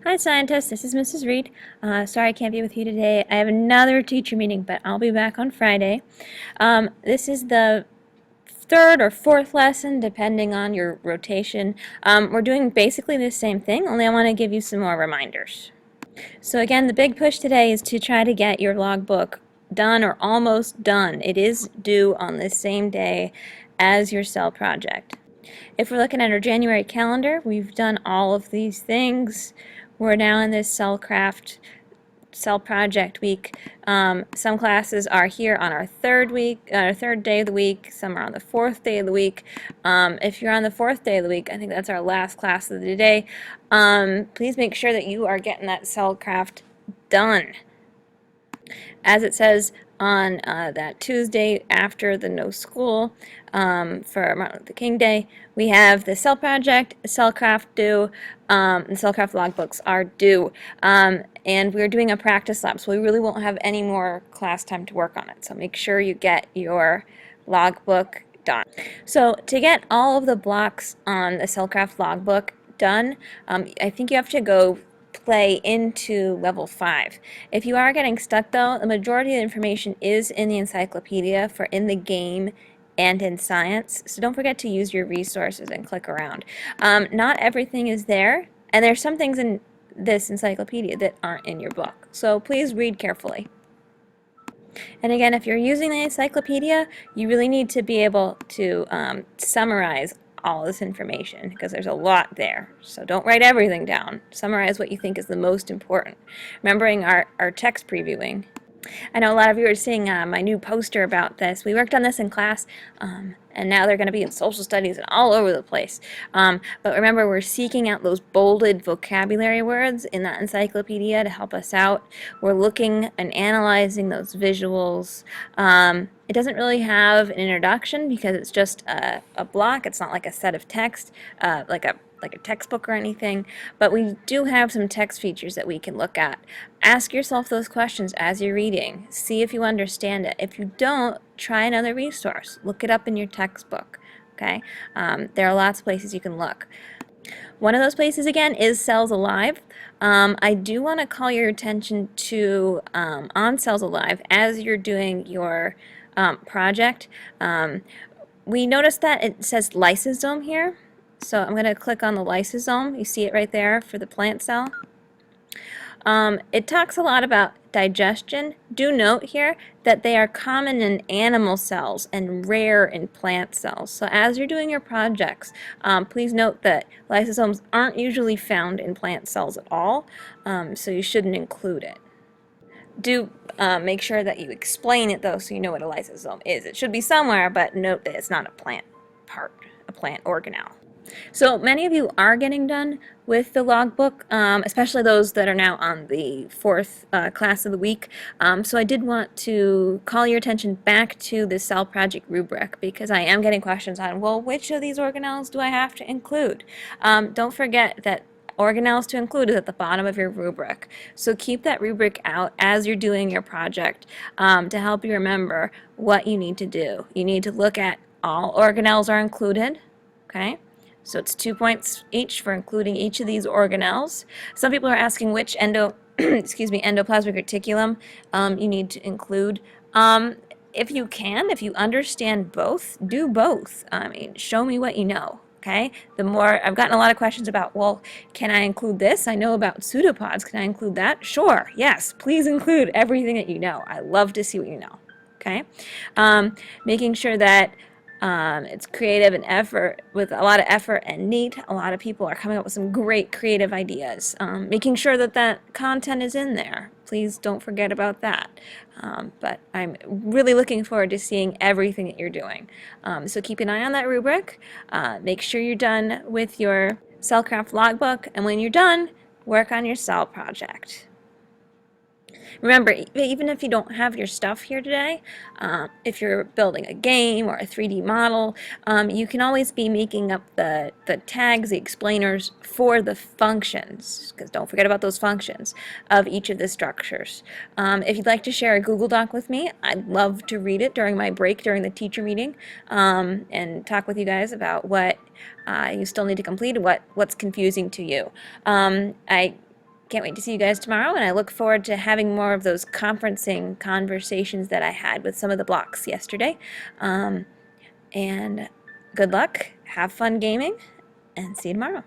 Hi, scientists. This is Mrs. Reed. Sorry I can't be with you today. I have another teacher meeting, but I'll be back on Friday. This is the third or fourth lesson, depending on your rotation. We're doing basically the same thing, only I want to give you some more reminders. So again, the big push today is to try to get your logbook done or almost done. It is due on the same day as your cell project. If we're looking at our January calendar, we've done all of these things. We're now in this cell project week. Some classes are here on our third day of the week. Some are on the fourth day of the week. If you're on the fourth day of the week, I think that's our last class of the day. Please make sure that you are getting that cell craft done. As it says on that Tuesday after the no school for Martin Luther King Day, we have the cell project, cellcraft due, and cellcraft logbooks are due. And we're doing a practice lab, so we really won't have any more class time to work on it. So make sure you get your logbook done. So to get all of the blocks on the cellcraft logbook done, I think you have to go play into level 5. If you are getting stuck though, the majority of the information is in the encyclopedia for in the game and in science, so don't forget to use your resources and click around. Not everything is there, and there's some things in this encyclopedia that aren't in your book, so please read carefully. And again, if you're using the encyclopedia, you really need to be able to summarize all this information because there's a lot there. So don't write everything down. Summarize what you think is the most important. Remembering our text previewing. I know a lot of you are seeing my new poster about this. We worked on this in class, and now they're going to be in social studies and all over the place. But remember, we're seeking out those bolded vocabulary words in that encyclopedia to help us out. We're looking and analyzing those visuals. It doesn't really have an introduction because it's just a block. It's not like a set of text, like a textbook or anything, but we do have some text features that we can look at. Ask yourself those questions as you're reading. See if you understand it. If you don't, try another resource. Look it up in your textbook. Okay? There are lots of places you can look. One of those places, again, is Cells Alive. I do want to call your attention to on Cells Alive as you're doing your project. We noticed that it says lysosome here. So I'm going to click on the lysosome. You see it right there for the plant cell. It talks a lot about digestion. Do note here that they are common in animal cells and rare in plant cells. So as you're doing your projects, please note that lysosomes aren't usually found in plant cells at all, so you shouldn't include it. Do make sure that you explain it though so you know what a lysosome is. It should be somewhere, but note that it's not a plant part, a plant organelle. So many of you are getting done with the logbook, especially those that are now on the fourth class of the week. So I did want to call your attention back to the cell project rubric because I am getting questions on, well, which of these organelles do I have to include? Don't forget that organelles to include is at the bottom of your rubric. So keep that rubric out as you're doing your project to help you remember what you need to do. You need to look at all organelles are included, okay? So it's 2 points each for including each of these organelles. Some people are asking which endoplasmic reticulum you need to include. If you can, if you understand both, do both. I mean, show me what you know. Okay, the more I've gotten a lot of questions about, well, can I include this? I know about pseudopods. Can I include that? Sure, yes, please include everything that you know. I love to see what you know. Okay, making sure that it's creative and effort, with a lot of effort and neat. A lot of people are coming up with some great creative ideas. Making sure that that content is in there. Please don't forget about that. But I'm really looking forward to seeing everything that you're doing. So keep an eye on that rubric. Make sure you're done with your Cellcraft logbook, and when you're done, work on your cell project. Remember, even if you don't have your stuff here today, if you're building a game or a 3D model, you can always be making up the tags, the explainers for the functions, because don't forget about those functions of each of the structures. If you'd like to share a Google Doc with me, I'd love to read it during my break during the teacher meeting and talk with you guys about what you still need to complete and what's confusing to you. can't wait to see you guys tomorrow, and I look forward to having more of those conferencing conversations that I had with some of the blocks yesterday. And good luck, have fun gaming, and see you tomorrow.